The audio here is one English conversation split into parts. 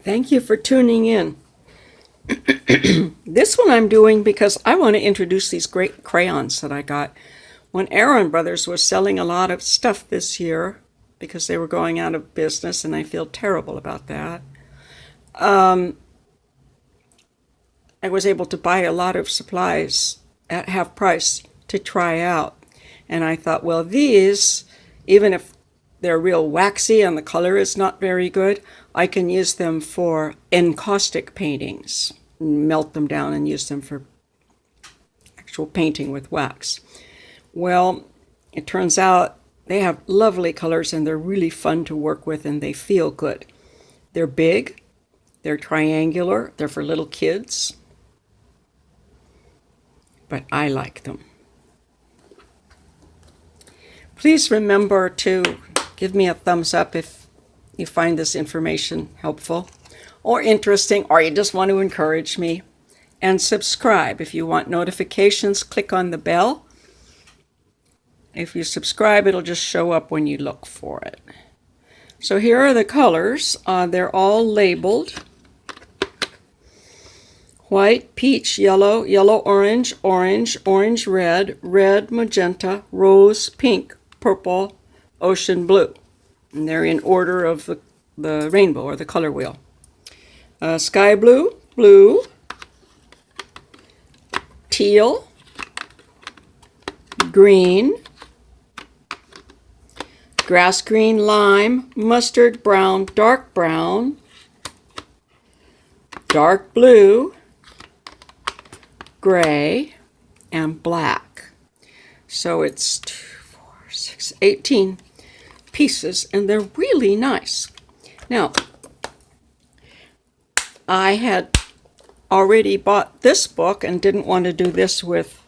Thank you for tuning in. This one I'm doing because I want to introduce these great crayons that I got when Aaron Brothers was selling a lot of stuff this year because they were going out of business, and I feel terrible about that. I was able to buy a lot of supplies at half price to try out. And I thought, well, these, even if they're real waxy and the color is not very good, I can use them for encaustic paintings, melt them down and use them for actual painting with wax. Well, it turns out they have lovely colors and they're really fun to work with and they feel good. They're big, they're triangular, they're for little kids, but I like them. Please remember to give me a thumbs up if you find this information helpful or interesting, or you just want to encourage me. And subscribe. If you want notifications, click on the bell. If you subscribe, it'll just show up when you look for it. So here are the colors. They're all labeled. White, peach, yellow, yellow, orange, orange, orange, red, red, magenta, rose, pink, purple, ocean blue. And they're in order of the rainbow or the color wheel. Sky blue, blue, teal, green, grass green, lime, mustard, brown, dark blue, gray, and black. So it's 2, 4, 6, 18 pieces, and they're really nice. Now, I had already bought this book and didn't want to do this with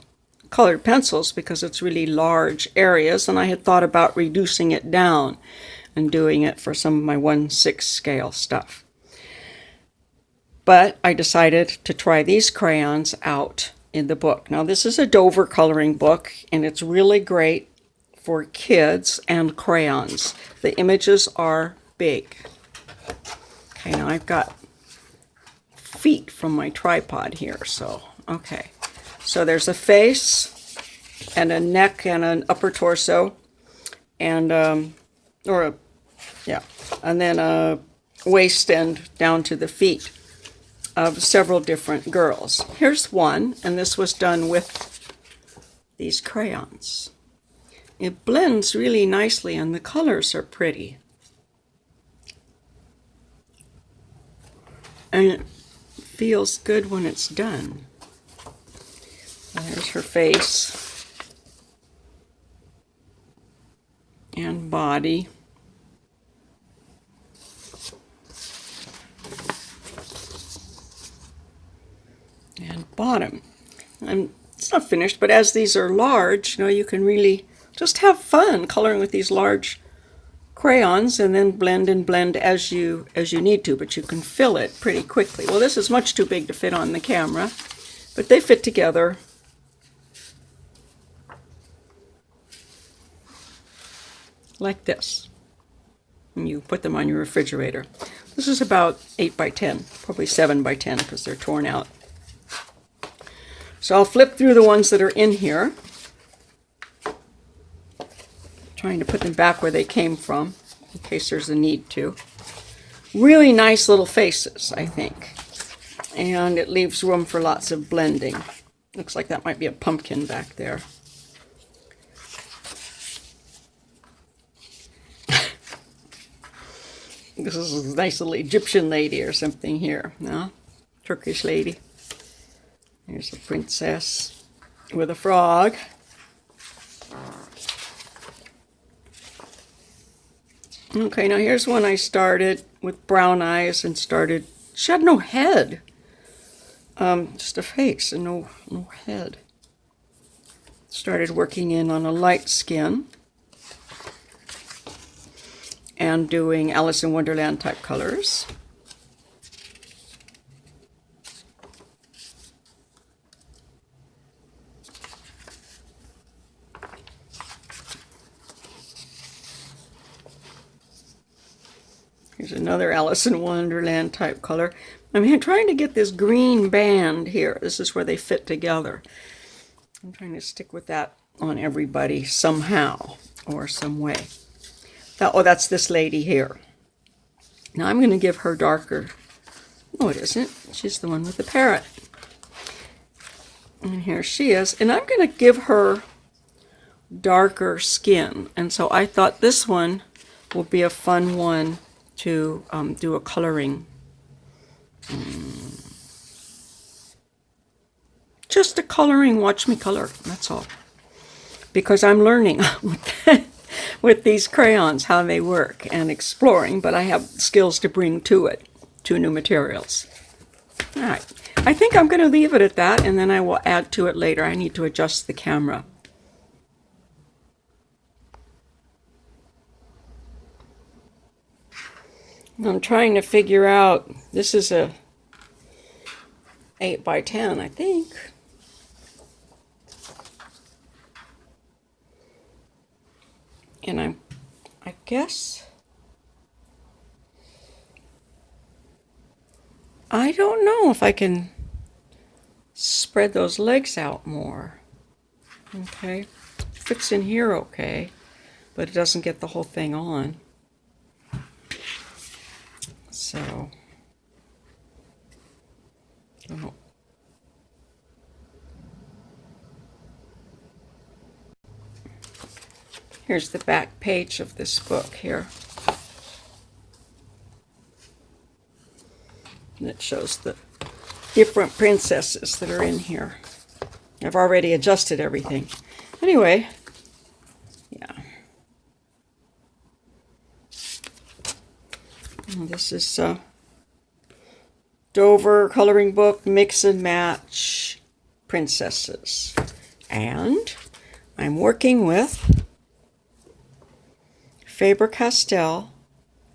colored pencils because it's really large areas, and I had thought about reducing it down and doing it for some of my 1/6 scale stuff. But I decided to try these crayons out in the book. Now, this is a Dover coloring book, and it's really great for kids and crayons. The images are big. Okay, now I've got feet from my tripod here, so okay. So there's a face and a neck and an upper torso and and then a waist and down to the feet of several different girls. Here's one, and this was done with these crayons. It blends really nicely and the colors are pretty. And it feels good when it's done. There's her face and body. And bottom. And it's not finished, but as these are large, you can really just have fun coloring with these large crayons and then blend and blend as you need to, but you can fill it pretty quickly. Well, this is much too big to fit on the camera, but they fit together. Like this. And you put them on your refrigerator. This is about 8 by 10, probably 7 by 10 because they're torn out. So I'll flip through the ones that are in here, trying to put them back where they came from, in case there's a need to. Really nice little faces, I think. And it leaves room for lots of blending. Looks like that might be a pumpkin back there. This is a nice little Egyptian lady or something here. No? Turkish lady. Here's a princess with a frog. Okay, now here's one I started with brown eyes and she had no head. Just a face and no head. Started working in on a light skin and doing Alice in Wonderland type colors. Here's another Alice in Wonderland type color. I'm trying to get this green band here. This is where they fit together. I'm trying to stick with that on everybody somehow or some way. Oh, that's this lady here. Now I'm going to give her darker. No, it isn't. She's the one with the parrot. And here she is. And I'm going to give her darker skin. And so I thought this one will be a fun one to do a coloring. Just a coloring, watch me color, that's all. Because I'm learning with these crayons how they work and exploring, but I have skills to bring to it, to new materials. All right, I think I'm going to leave it at that, and then I will add to it later. I need to adjust the camera. I'm trying to figure out, this is a 8 by 10, I think. And I guess, I don't know if I can spread those legs out more. Okay, fits in here okay, but it doesn't get the whole thing on. So, oh. Here's the back page of this book here. And it shows the different princesses that are in here. I've already adjusted everything. Anyway, yeah. And this is Dover coloring book, mix and match princesses. And I'm working with Faber-Castell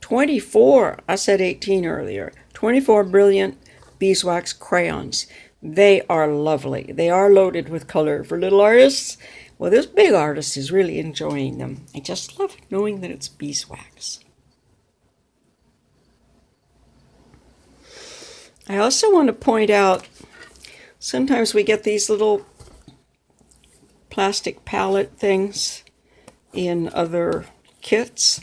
24, I said 18 earlier, 24 brilliant beeswax crayons. They are lovely. They are loaded with color for little artists. Well, this big artist is really enjoying them. I just love knowing that it's beeswax. I also want to point out, sometimes we get these little plastic palette things in other kits.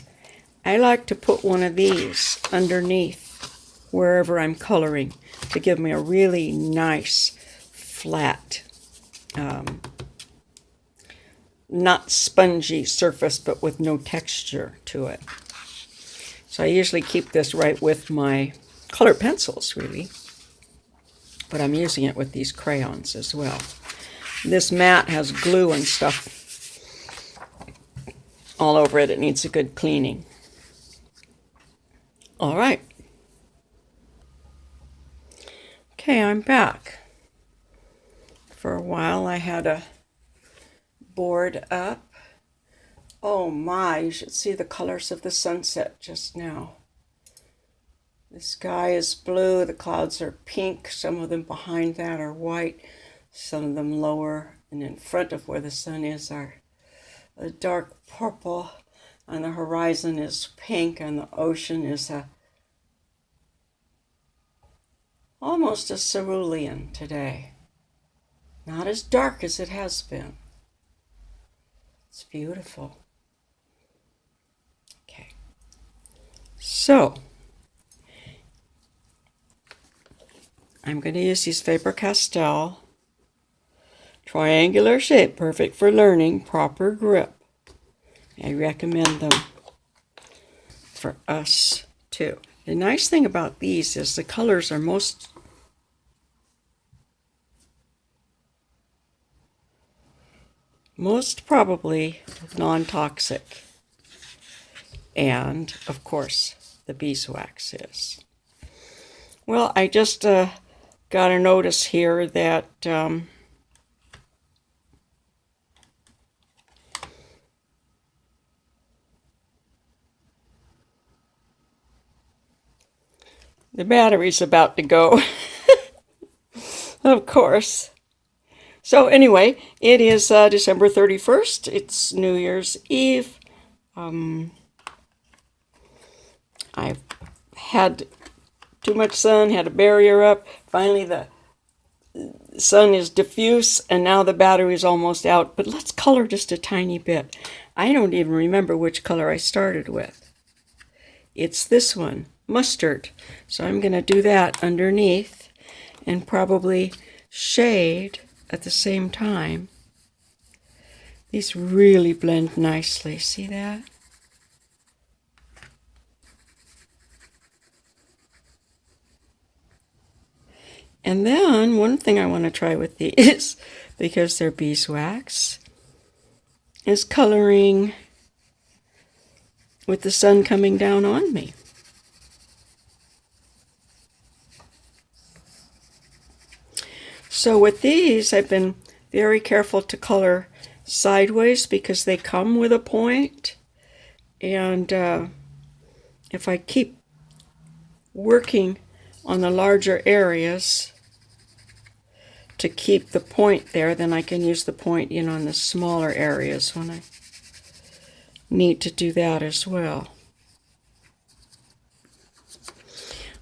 I like to put one of these underneath wherever I'm coloring to give me a really nice flat, not spongy surface, but with no texture to it. So I usually keep this right with my colored pencils, really, but I'm using it with these crayons as well. This mat has glue and stuff all over it. It needs a good cleaning. All right. Okay, I'm back. For a while I had a board up. Oh my, you should see the colors of the sunset just now. The sky is blue, the clouds are pink, some of them behind that are white, some of them lower and in front of where the sun is are a dark purple, and the horizon is pink, and the ocean is almost a cerulean today. Not as dark as it has been. It's beautiful. Okay. So, I'm going to use these Faber-Castell triangular shape, perfect for learning, proper grip. I recommend them for us too. The nice thing about these is the colors are most probably non-toxic, and of course the beeswax is. Well, I just got a notice here that the battery's about to go, of course. So anyway, it is December 31st. It's New Year's Eve. I've had too much sun, had a barrier up. Finally, the sun is diffuse, and now the battery is almost out. But let's color just a tiny bit. I don't even remember which color I started with. It's this one, mustard. So I'm going to do that underneath and probably shade at the same time. These really blend nicely. See that? And then one thing I want to try with these, because they're beeswax, is coloring with the sun coming down on me. So with these, I've been very careful to color sideways because they come with a point. And if I keep working on the larger areas to keep the point there, then I can use the point in on the smaller areas when I need to do that as well.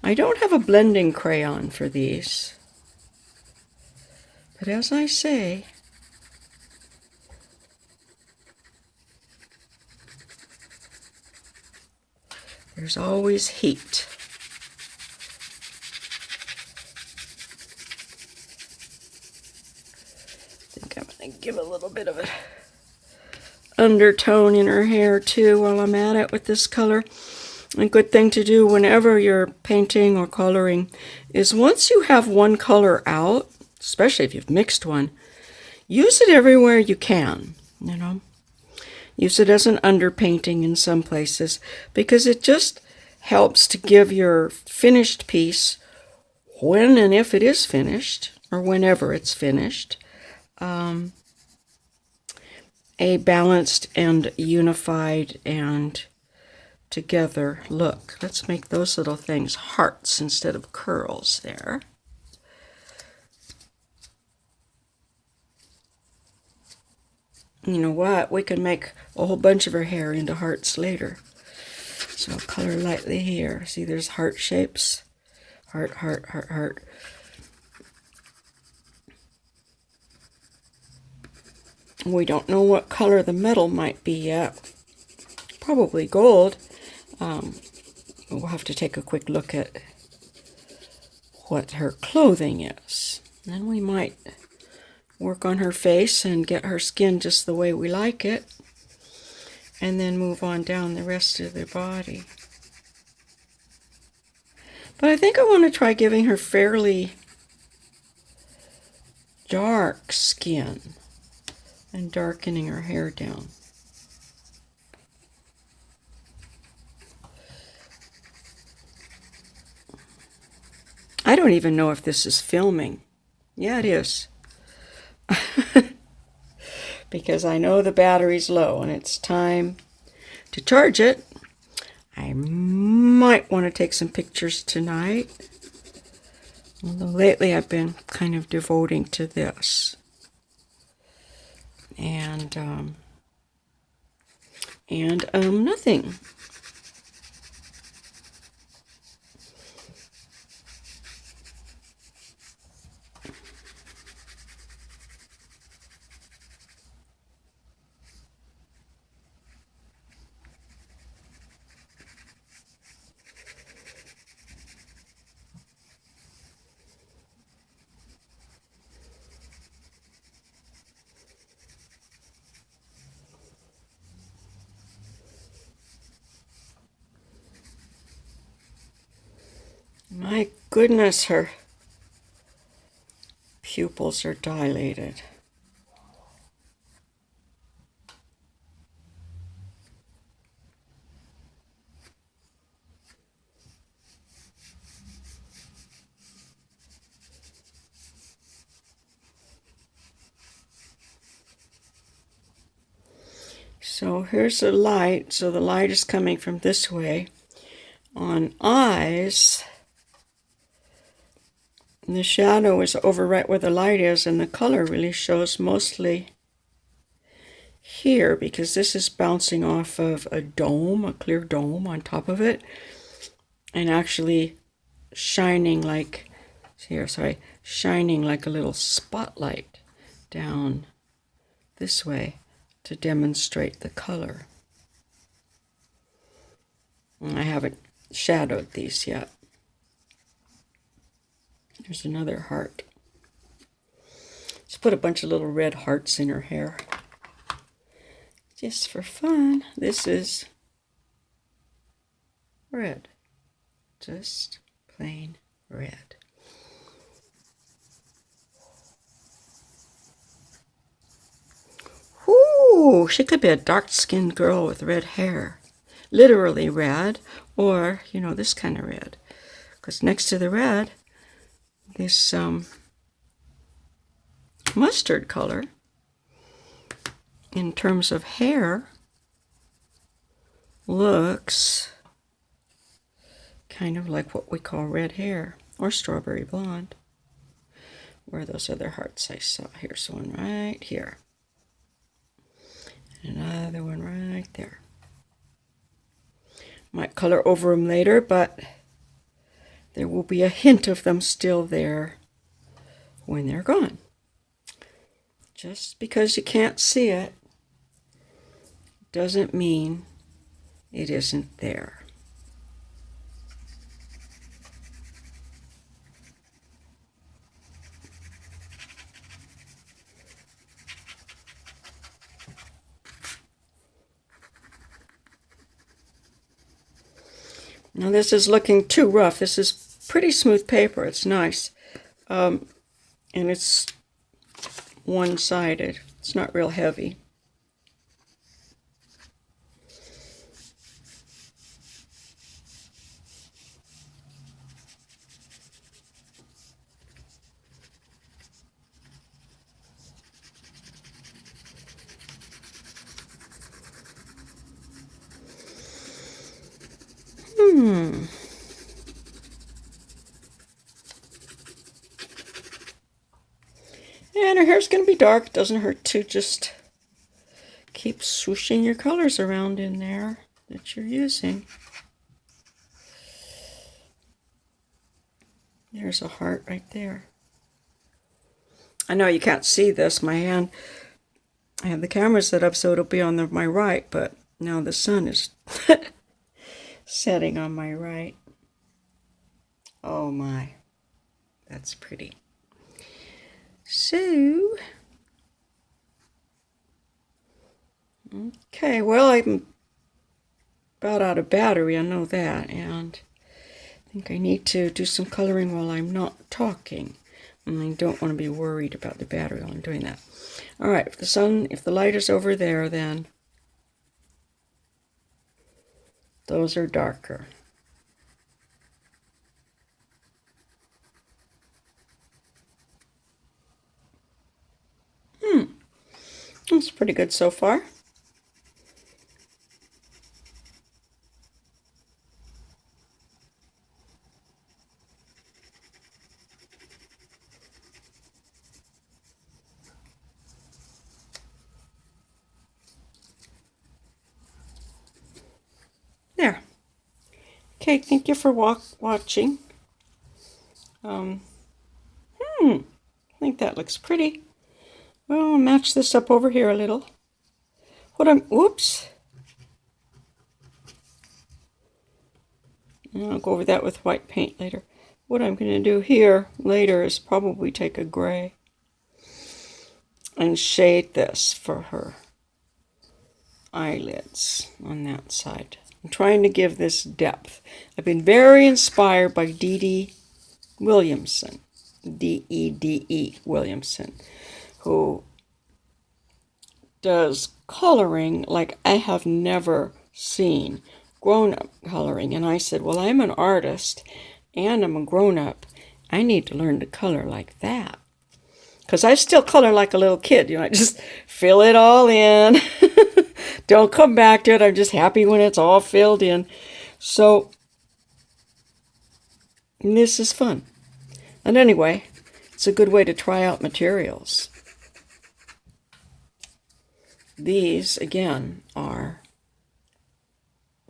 I don't have a blending crayon for these, but as I say, there's always heat. Give a little bit of an undertone in her hair too while I'm at it with this color. A good thing to do whenever you're painting or coloring is once you have one color out, especially if you've mixed one, use it everywhere you can, you know. Use it as an underpainting in some places because it just helps to give your finished piece, when and if it is finished, or whenever it's finished, a balanced and unified and together look. Let's make those little things hearts instead of curls there. You know what? We can make a whole bunch of her hair into hearts later. So I'll color lightly here. See, there's heart shapes. Heart, heart, heart, heart. We don't know what color the metal might be yet. Probably gold. We'll have to take a quick look at what her clothing is. Then we might work on her face and get her skin just the way we like it. And then move on down the rest of the body. But I think I want to try giving her fairly dark skin and darkening her hair down. I don't even know if this is filming. Yeah, it is. Because I know the battery's low and it's time to charge it. I might want to take some pictures tonight. Although lately I've been kind of devoting to this. And nothing. My goodness, her pupils are dilated. So here's the light. So the light is coming from this way. On eyes, the shadow is over right where the light is, and the color really shows mostly here because this is bouncing off of a dome, a clear dome on top of it. and actually shining like, here, sorry, shining like a little spotlight down this way to demonstrate the color. And I haven't shadowed these yet. There's another heart. Just put a bunch of little red hearts in her hair. Just for fun. This is red. Just plain red. Ooh, she could be a dark-skinned girl with red hair. Literally red, or, you know, this kind of red. Because next to the red, this mustard color, in terms of hair, looks kind of like what we call red hair, or strawberry blonde. Where are those other hearts I saw? Here's one right here. Another one right there. Might color over them later, but there will be a hint of them still there when they're gone. Just because you can't see it doesn't mean it isn't there. Now this is looking too rough. This is pretty smooth paper. It's nice. And it's one-sided. It's not real heavy. And her hair's going to be dark. It doesn't hurt to just keep swooshing your colors around in there that you're using. There's a heart right there. I know you can't see this. My hand, I have the camera set up so it'll be on my right, but now the sun is setting on my right. Oh my, that's pretty. So, okay, well, I'm about out of battery, I know that, and I think I need to do some coloring while I'm not talking. And I don't want to be worried about the battery while I'm doing that. All right, if the light is over there, then those are darker. That's pretty good so far. There. Okay, thank you for watching. I think that looks pretty. Well, I'll match this up over here a little. Whoops. I'll go over that with white paint later. What I'm going to do here later is probably take a gray and shade this for her eyelids on that side. I'm trying to give this depth. I've been very inspired by Dede Williamson, D-E-D-E Williamson, who does coloring like I have never seen, grown-up coloring. And I said, well, I'm an artist and I'm a grown-up. I need to learn to color like that. Because I still color like a little kid. You know, I just fill it all in. Don't come back to it. I'm just happy when it's all filled in. So, this is fun. And anyway, it's a good way to try out materials. These, again, are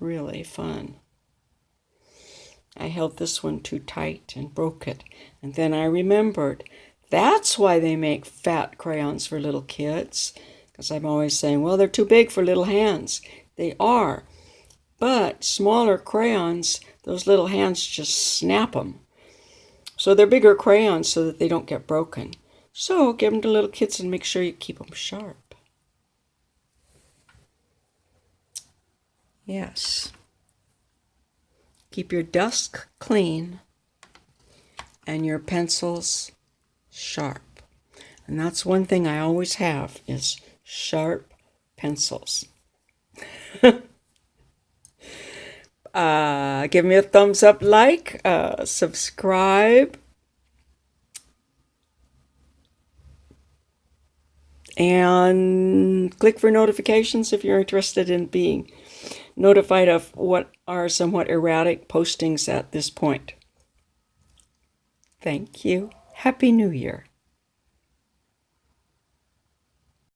really fun. I held this one too tight and broke it. And then I remembered, that's why they make fat crayons for little kids. Because I'm always saying, well, they're too big for little hands. They are. But smaller crayons, those little hands just snap them. So they're bigger crayons so that they don't get broken. So give them to little kids and make sure you keep them sharp. Yes. Keep your desk clean and your pencils sharp. And that's one thing I always have is sharp pencils. Give me a thumbs up, like, subscribe, and click for notifications if you're interested in being notified of what are somewhat erratic postings at this point. Thank you. Happy New Year.